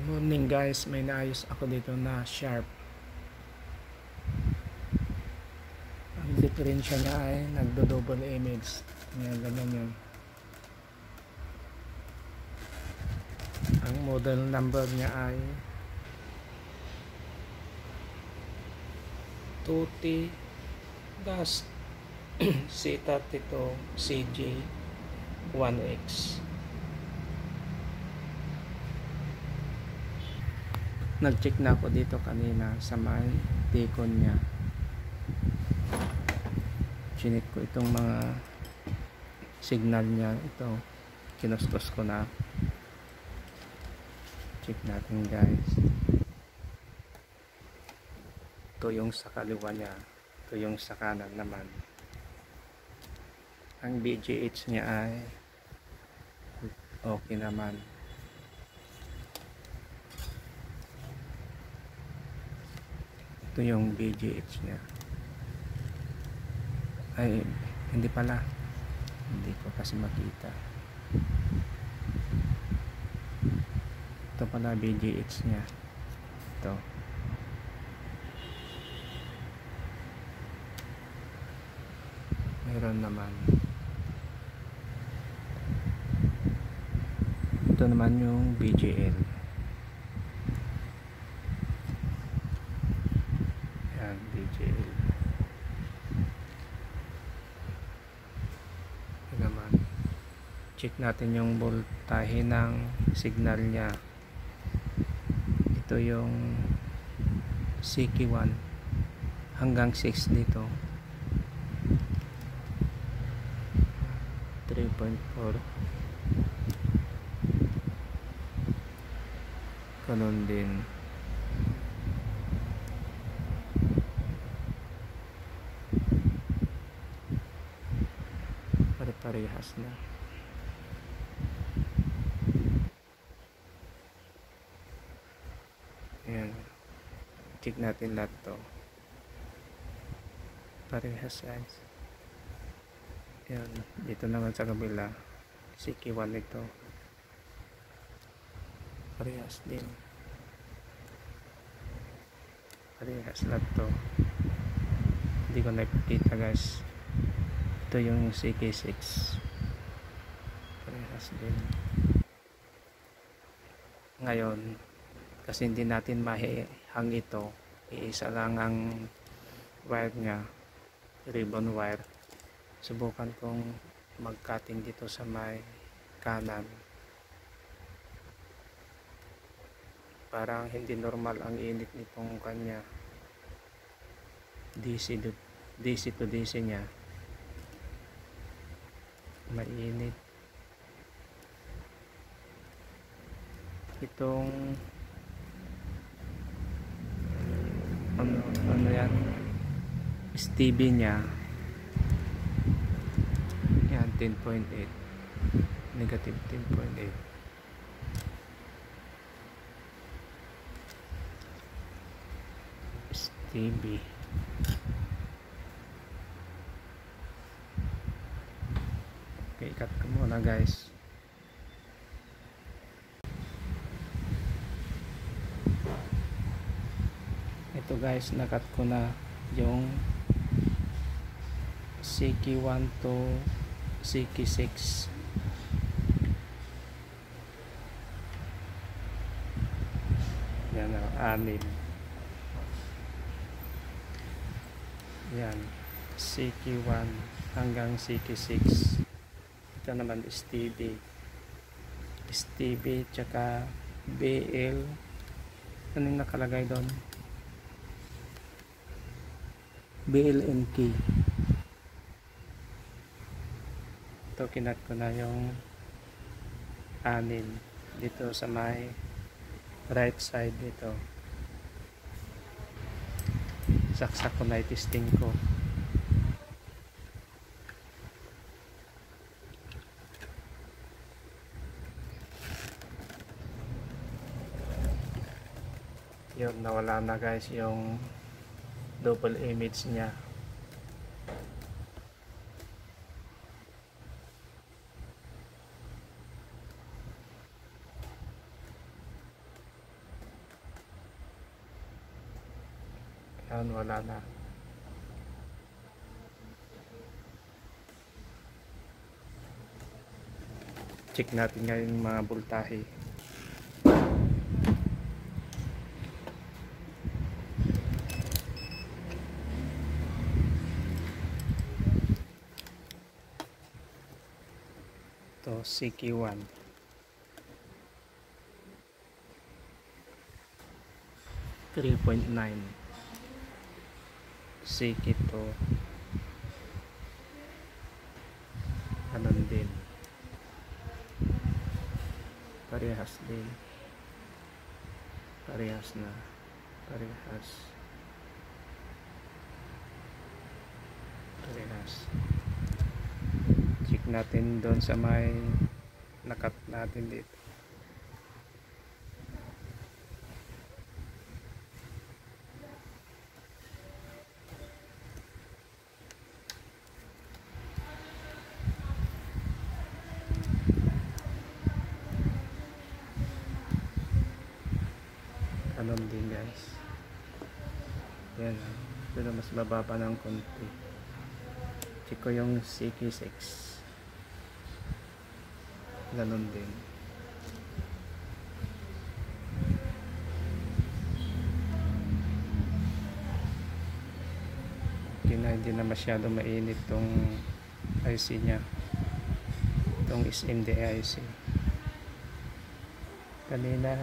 Morning guys, may naayos ako dito na sharp. Ang diferensya niya ay nagdo-double image. Ngayon, ganyan yun. Ang model number niya ay 2T-C32CJ1X. Nag-check na ako dito kanina sa may T-con niya. Chinik ko itong mga signal niya. Ito, kinustos ko na. Check natin guys. Ito yung sa kaliwa niya. Ito yung sa kanan naman. Ang BGH niya ay okay naman. Ito yung BGH niya. Ay, hindi pala. Hindi ko kasi makita. Ito pala BGH niya. Ito. Meron naman. Ito naman yung BGL. Yan, BGL. Ito naman. Check natin yung voltahe ng signal niya. Ito yung CK1 hanggang 6 dito. 3.4. Kanon din. Pare-parehas na. Ayan. Check natin lahat to. Parehas guys. Ayan. Dito naman sa kabila. CK1 ito. Parehas din. Parehas lahat to. Hindi ko nakikita guys. Ito yung CK6. Parehas din. Ngayon, kasi hindi natin mahihang ito, iisa lang ang wire nya, ribbon wire. Subukan kong mag-cutting dito sa may kanan. Parang hindi normal ang init nitong kanya. DC to DC nya mainit. Itong ano yan, STB nya yan, 10.8, negative 10.8. STB. Okay, cut ko muna guys. Ito guys, nakat ko na yung CK1 to CK6. Yan ang anim. Yan, CK1 hanggang CK6. Ito naman STB. STB tsaka BL. Ano yung nakalagay doon? BLNK. Ito, kinat ko na yung anim dito sa may right side dito. Saksak ko na i-testing ko. Yun, nawala na guys yung double image niya. Ayan, wala na. Check natin ngayon mga voltahe. Ito, CQ1. .9 CQ2 ganun din, parehas din, parehas na, parehas check natin doon sa may nakat natin dito. Anon din guys. Yan, pero mas mababa ng konti. Check ko yung CQ6. Ganon din. Okay na, hindi na masyado mainit tong IC nya. Itong SMD IC. Kanina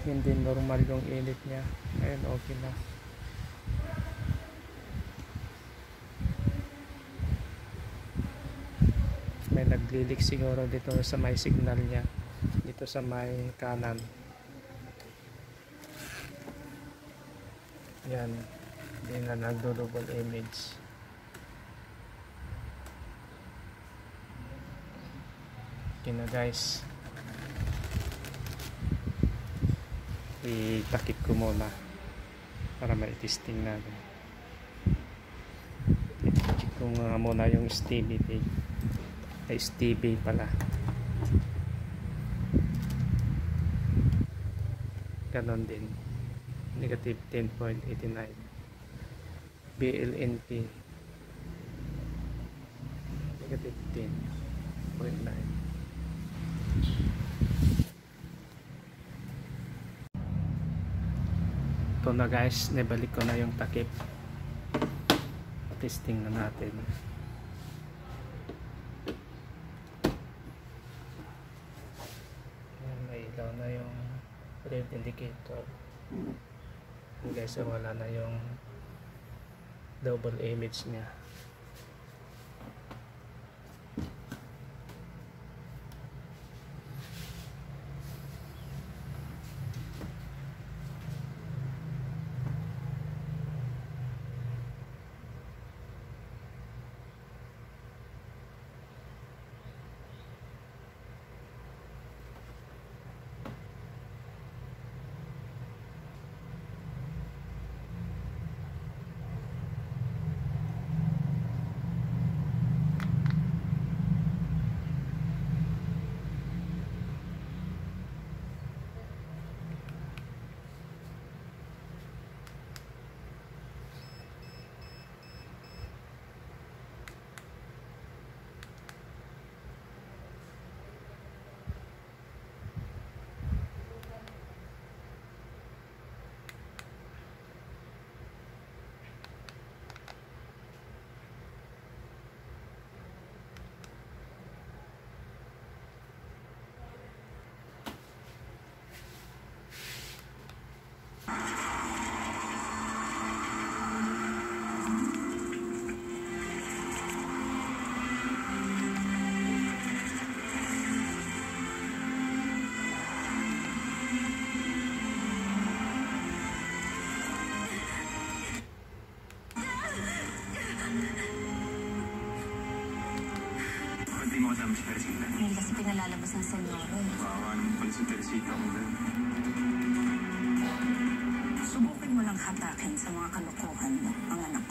hindi normal yung init niya. Ngayon okay na. May naglilik siguro dito sa may signal niya, dito sa may kanan. Yan, hindi na nagdo-double image. Okay na guys, itakip ko muna para mai-testing natin. I-check ko muna yung stability. STB pala. Ganon din. Negative 10.89. BLNP. Negative 10.9. Ito na guys, nabalik ko na yung takip. Testing na natin. Ilaw na yung red indicator. Guys, wala na yung double image niya. Hindi mo kasama si Teresita. Ngayon kasi pinalalabas ng senyoro. Bawa naman pala si Teresita ko din. Subukin mo lang hatakin sa mga kalokohan mo ang anak